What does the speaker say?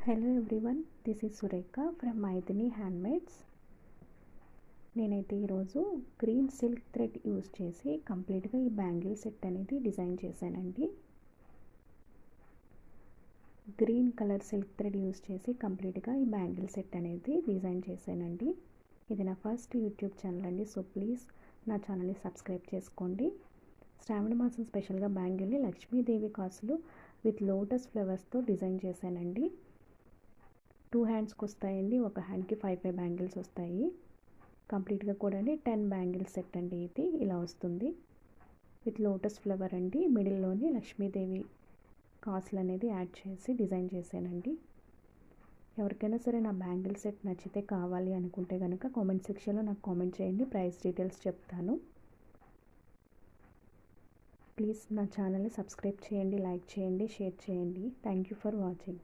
Hello everyone, this is Surekha from Maithili handmades. నేనైతే ఈరోజు green silk thread use చేసి కంప్లీట్గా ఈ బ్యాంగిల్ సెట్ అనేది డిజైన్ చేశానండి. Green colour silk thread use చేసి కంప్లీట్గా ఈ బ్యాంగిల్ సెట్ అనేది డిజైన్ చేశానండి. ఇది నా ఫస్ట్ యూట్యూబ్ ఛానల్ అండి, సో ప్లీజ్ నా ఛానల్ని సబ్స్క్రైబ్ చేసుకోండి. శ్రావణ మాసం స్పెషల్గా బ్యాంగిల్ని లక్ష్మీదేవి కాసులు విత్ లోటస్ ఫ్లవర్స్తో డిజైన్ చేశానండి. 2 హ్యాండ్స్కి వస్తాయండి, ఒక హ్యాండ్కి 5 బ్యాంగిల్స్ వస్తాయి. కంప్లీట్గా కూడా 10 బ్యాంగిల్స్ సెట్ అండి. ఇది ఇలా వస్తుంది విత్ లోటస్ ఫ్లవర్ అండి. మిడిల్లోని లక్ష్మీదేవి కాసులు అనేది యాడ్ చేసి డిజైన్ చేశానండి. ఎవరికైనా సరే నా బ్యాంగిల్ సెట్ నచ్చితే కావాలి అనుకుంటే కనుక కామెంట్ సెక్షన్లో నాకు కామెంట్ చేయండి, ప్రైస్ డీటెయిల్స్ చెప్తాను. ప్లీజ్ నా ఛానల్ని సబ్స్క్రైబ్ చేయండి, లైక్ చేయండి, షేర్ చేయండి. Thank you for watching.